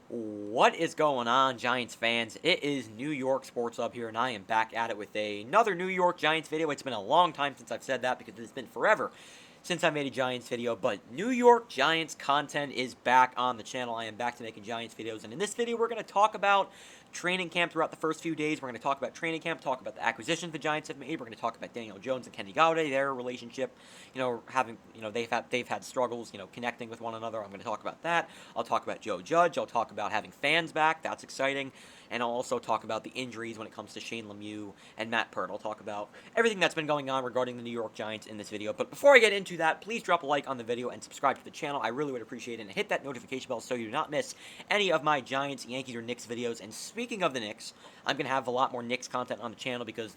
What is going on, Giants fans? It is New York Sports Hub here, and I am back at it with another New York Giants video. It's been a long time since I've said that because it's been forever since I made a Giants video, but New York Giants content is back on the channel. I am back to making Giants videos, and in this video, we're going to talk about training camp throughout the first few days. We're going to talk about training camp, talk about the acquisitions the Giants have made. We're going to talk about Daniel Jones and Kenny Golladay, their relationship. They've had struggles, connecting with one another. I'm going to talk about that. I'll talk about Joe Judge. I'll talk about having fans back. That's exciting. And I'll also talk about the injuries when it comes to Shane Lemieux and Matt Peart. I'll talk about everything that's been going on regarding the New York Giants in this video. But before I get into that, please drop a like on the video and subscribe to the channel. I really would appreciate it. And hit that notification bell so you do not miss any of my Giants, Yankees, or Knicks videos. And speaking of the Knicks, I'm going to have a lot more Knicks content on the channel because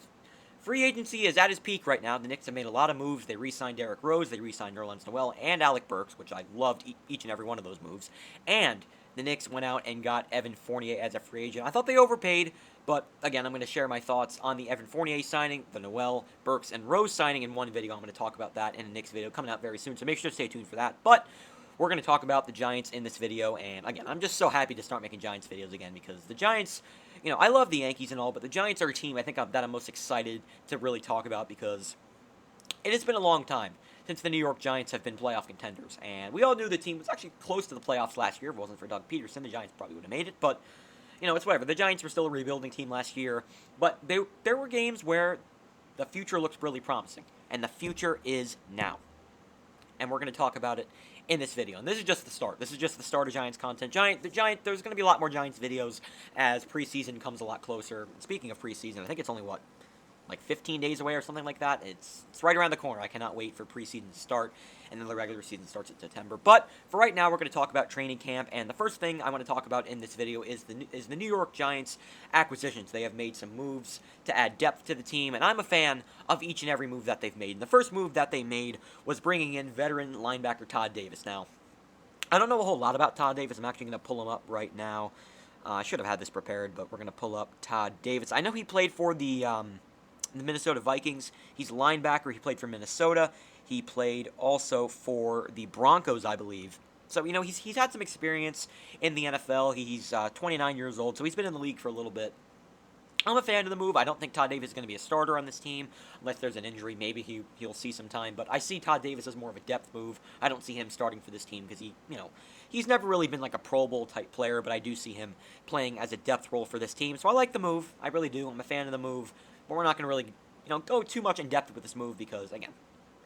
free agency is at its peak right now. The Knicks have made a lot of moves. They re-signed Derrick Rose, they re-signed Nerlens Noel, and Alec Burks, which I loved each and every one of those moves. And the Knicks went out and got Evan Fournier as a free agent. I thought they overpaid, but again, I'm going to share my thoughts on the Evan Fournier signing, the Noel, Burks, and Rose signing in one video. I'm going to talk about that in a Knicks video coming out very soon, so make sure to stay tuned for that. But we're going to talk about the Giants in this video, and again, I'm just so happy to start making Giants videos again because the Giants, I love the Yankees and all, but the Giants are a team I think that I'm most excited to really talk about because it has been a long time since the New York Giants have been playoff contenders, and we all knew the team was actually close to the playoffs last year. If it wasn't for Doug Peterson, the Giants probably would have made it, but, it's whatever. The Giants were still a rebuilding team last year, but there were games where the future looks really promising, and the future is now. And we're going to talk about it in this video. And this is just the start. This is just the start of Giants content. There's going to be a lot more Giants videos as preseason comes a lot closer. Speaking of preseason, I think it's only, like 15 days away or something like that. It's right around the corner. I cannot wait for preseason to start, and then the regular season starts in September. But for right now, we're going to talk about training camp, and the first thing I want to talk about in this video is the New York Giants acquisitions. They have made some moves to add depth to the team, and I'm a fan of each and every move that they've made. And the first move that they made was bringing in veteran linebacker Todd Davis. Now, I don't know a whole lot about Todd Davis. I'm actually going to pull him up right now. I should have had this prepared, but we're going to pull up Todd Davis. I know he played for the Minnesota Vikings. He's a linebacker. He played for Minnesota. He played also for the Broncos, I believe. So, he's had some experience in the NFL. He's 29 years old, so he's been in the league for a little bit. I'm a fan of the move. I don't think Todd Davis is going to be a starter on this team unless there's an injury. Maybe he'll see some time, but I see Todd Davis as more of a depth move. I don't see him starting for this team because he's never really been like a Pro Bowl type player, but I do see him playing as a depth role for this team. So I like the move. I really do. I'm a fan of the move. But we're not going to really, go too much in depth with this move because, again,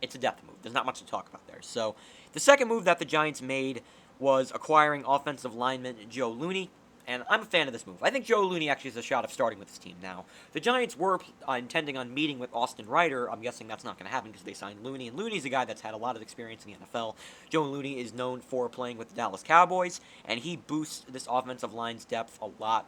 it's a depth move. There's not much to talk about there. So the second move that the Giants made was acquiring offensive lineman Joe Looney, and I'm a fan of this move. I think Joe Looney actually has a shot of starting with this team now. The Giants were intending on meeting with Austin Ryder. I'm guessing that's not going to happen because they signed Looney, and Looney's a guy that's had a lot of experience in the NFL. Joe Looney is known for playing with the Dallas Cowboys, and he boosts this offensive line's depth a lot.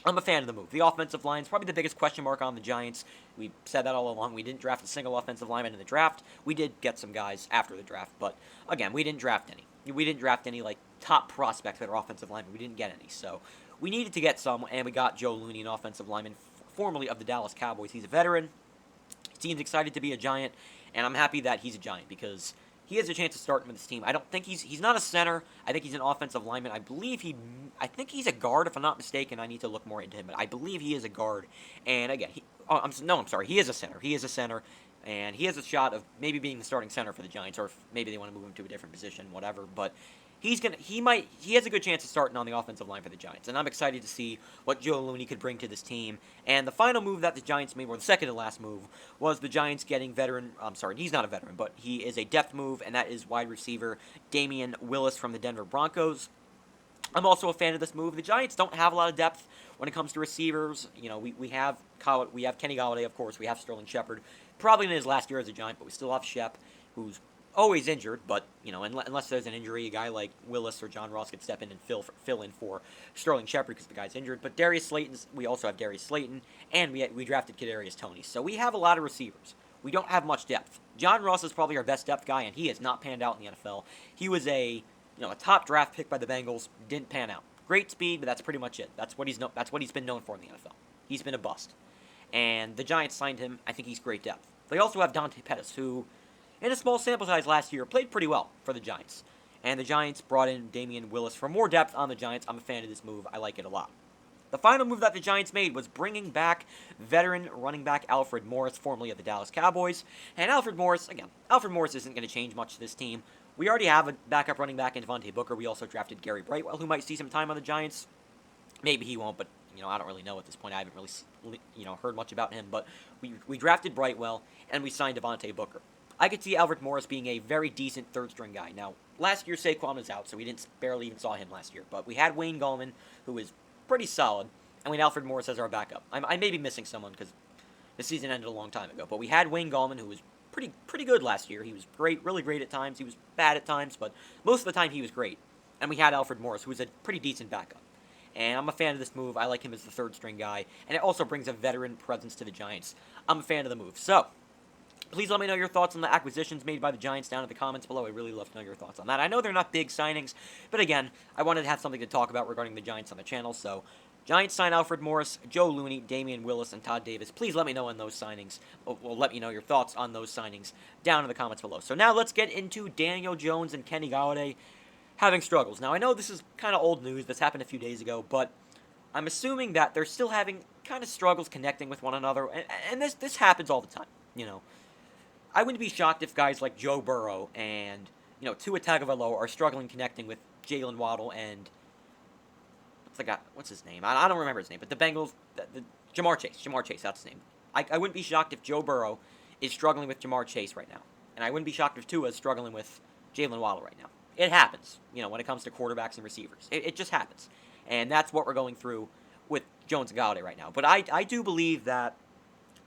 I'm a fan of the move. The offensive line is probably the biggest question mark on the Giants. We said that all along. We didn't draft a single offensive lineman in the draft. We did get some guys after the draft, but again, we didn't draft any. We didn't draft any top prospects that are offensive linemen. We didn't get any, so we needed to get some, and we got Joe Looney, an offensive lineman, formerly of the Dallas Cowboys. He's a veteran. He seems excited to be a Giant, and I'm happy that he's a Giant because he has a chance of starting with this team. I don't think he's not a center. I think he's an offensive lineman. I think he's a guard, if I'm not mistaken. I need to look more into him, but I believe he is a guard. And again, I'm sorry. He is a center. He is a center, and he has a shot of maybe being the starting center for the Giants, or if maybe they want to move him to a different position, whatever. But he has a good chance of starting on the offensive line for the Giants, and I'm excited to see what Joe Looney could bring to this team. And the final move that the Giants made, or the second to last move, was the Giants getting he's not a veteran, but he is a depth move, and that is wide receiver Damien Williams from the Denver Broncos. I'm also a fan of this move. The Giants don't have a lot of depth when it comes to receivers. We have Kenny Golladay, of course. We have Sterling Shepard, probably in his last year as a Giant, but we still have Shep, who's always injured, but, unless there's an injury, a guy like Willis or John Ross could step in and fill in for Sterling Shepard because the guy's injured. But we also have Darius Slayton, and we drafted Kadarius Toney. So we have a lot of receivers. We don't have much depth. John Ross is probably our best depth guy, and he has not panned out in the NFL. He was a top draft pick by the Bengals, didn't pan out. Great speed, but that's pretty much it. That's what he's been known for in the NFL. He's been a bust. And the Giants signed him. I think he's great depth. They also have Dante Pettis, who, in a small sample size last year, played pretty well for the Giants. And the Giants brought in Damien Williams for more depth on the Giants. I'm a fan of this move. I like it a lot. The final move that the Giants made was bringing back veteran running back Alfred Morris, formerly of the Dallas Cowboys. And Alfred Morris isn't going to change much to this team. We already have a backup running back in Devontae Booker. We also drafted Gary Brightwell, who might see some time on the Giants. Maybe he won't, but I don't really know at this point. I haven't really heard much about him. But we drafted Brightwell, and we signed Devontae Booker. I could see Alfred Morris being a very decent third-string guy. Now, last year Saquon was out, so we barely even saw him last year. But we had Wayne Gallman, who is pretty solid, and we had Alfred Morris as our backup. I may be missing someone because the season ended a long time ago. But we had Wayne Gallman, who was pretty good last year. He was great, really great at times. He was bad at times, but most of the time he was great. And we had Alfred Morris, who was a pretty decent backup. And I'm a fan of this move. I like him as the third-string guy, and it also brings a veteran presence to the Giants. I'm a fan of the move. So, please let me know your thoughts on the acquisitions made by the Giants down in the comments below. I'd really love to know your thoughts on that. I know they're not big signings, but again, I wanted to have something to talk about regarding the Giants on the channel. So, Giants sign Alfred Morris, Joe Looney, Damien Williams, and Todd Davis. Please let me know on those signings. Well, let me know your thoughts on those signings down in the comments below. So now let's get into Daniel Jones and Kenny Golladay having struggles. Now, I know this is kind of old news. This happened a few days ago, but I'm assuming that they're still having kind of struggles connecting with one another, and this happens all the time, I wouldn't be shocked if guys like Joe Burrow and, Tua Tagovailoa are struggling connecting with Jalen Waddle and what's his name? I don't remember his name, but the Bengals, Jamar Chase, that's his name. I wouldn't be shocked if Joe Burrow is struggling with Jamar Chase right now, and I wouldn't be shocked if Tua is struggling with Jalen Waddle right now. It happens, when it comes to quarterbacks and receivers. It just happens, and that's what we're going through with Jones and Golladay right now. But I do believe that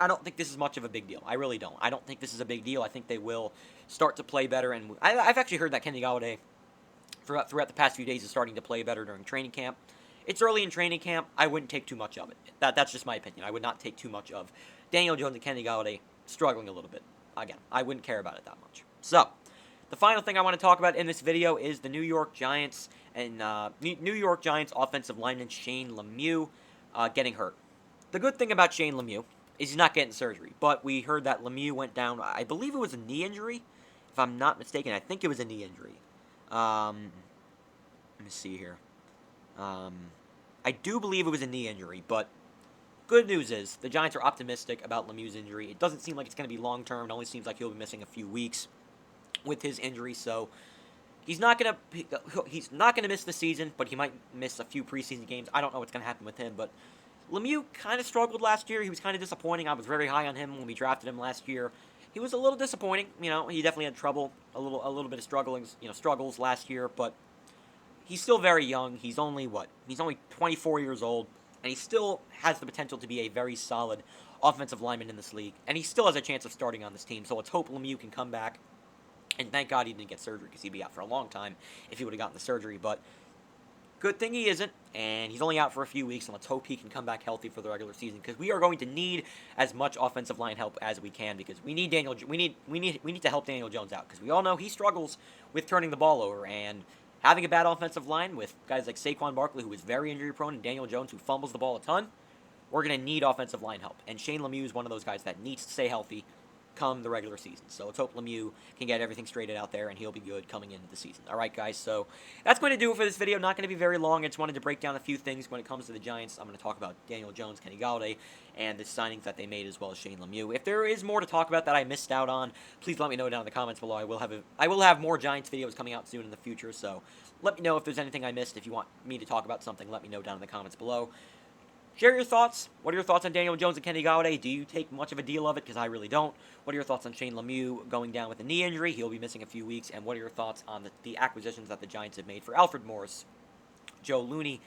I don't think this is much of a big deal. I really don't. I don't think this is a big deal. I think they will start to play better, and I've actually heard that Kenny Golladay throughout the past few days is starting to play better during training camp. It's early in training camp. I wouldn't take too much of it. That's just my opinion. I would not take too much of Daniel Jones and Kenny Golladay struggling a little bit. Again, I wouldn't care about it that much. So, the final thing I want to talk about in this video is the New York Giants and New York Giants offensive lineman Shane Lemieux getting hurt. The good thing about Shane Lemieux is he's not getting surgery, but we heard that Lemieux went down. I believe it was a knee injury, if I'm not mistaken. I think it was a knee injury. Let me see here. I do believe it was a knee injury, but good news is the Giants are optimistic about Lemieux's injury. It doesn't seem like it's going to be long-term. It only seems like he'll be missing a few weeks with his injury, so he's not going to miss the season, but he might miss a few preseason games. I don't know what's going to happen with him, but Lemieux kind of struggled last year. He was kind of disappointing. I was very high on him when we drafted him last year. He was a little disappointing. He definitely had trouble, a little bit of struggles last year, but he's still very young. He's only 24 years old, and he still has the potential to be a very solid offensive lineman in this league, and he still has a chance of starting on this team. So let's hope Lemieux can come back, and thank God he didn't get surgery, because he'd be out for a long time if he would have gotten the surgery, but good thing he isn't, and he's only out for a few weeks, and let's hope he can come back healthy for the regular season, because we are going to need as much offensive line help as we can, because we need to help Daniel Jones out, because we all know he struggles with turning the ball over, and having a bad offensive line with guys like Saquon Barkley, who is very injury-prone, and Daniel Jones, who fumbles the ball a ton, we're going to need offensive line help. And Shane Lemieux is one of those guys that needs to stay healthy come the regular season. So let's hope Lemieux can get everything straightened out there, and he'll be good coming into the season. All right, guys, so that's going to do it for this video. Not going to be very long. I just wanted to break down a few things when it comes to the Giants. I'm going to talk about Daniel Jones, Kenny Golladay, and the signings that they made, as well as Shane Lemieux. If there is more to talk about that I missed out on, please let me know down in the comments below. I will have more Giants videos coming out soon in the future, so let me know if there's anything I missed. If you want me to talk about something, let me know down in the comments below. Share your thoughts. What are your thoughts on Daniel Jones and Kenny Golladay? Do you take much of a deal of it? Because I really don't. What are your thoughts on Shane Lemieux going down with a knee injury? He'll be missing a few weeks. And what are your thoughts on the acquisitions that the Giants have made for Alfred Morris, Joe Looney,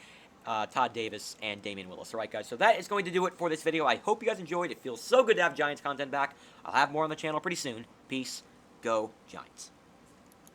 Todd Davis, and Damien Williams? All right, guys, so that is going to do it for this video. I hope you guys enjoyed. It feels so good to have Giants content back. I'll have more on the channel pretty soon. Peace. Go Giants.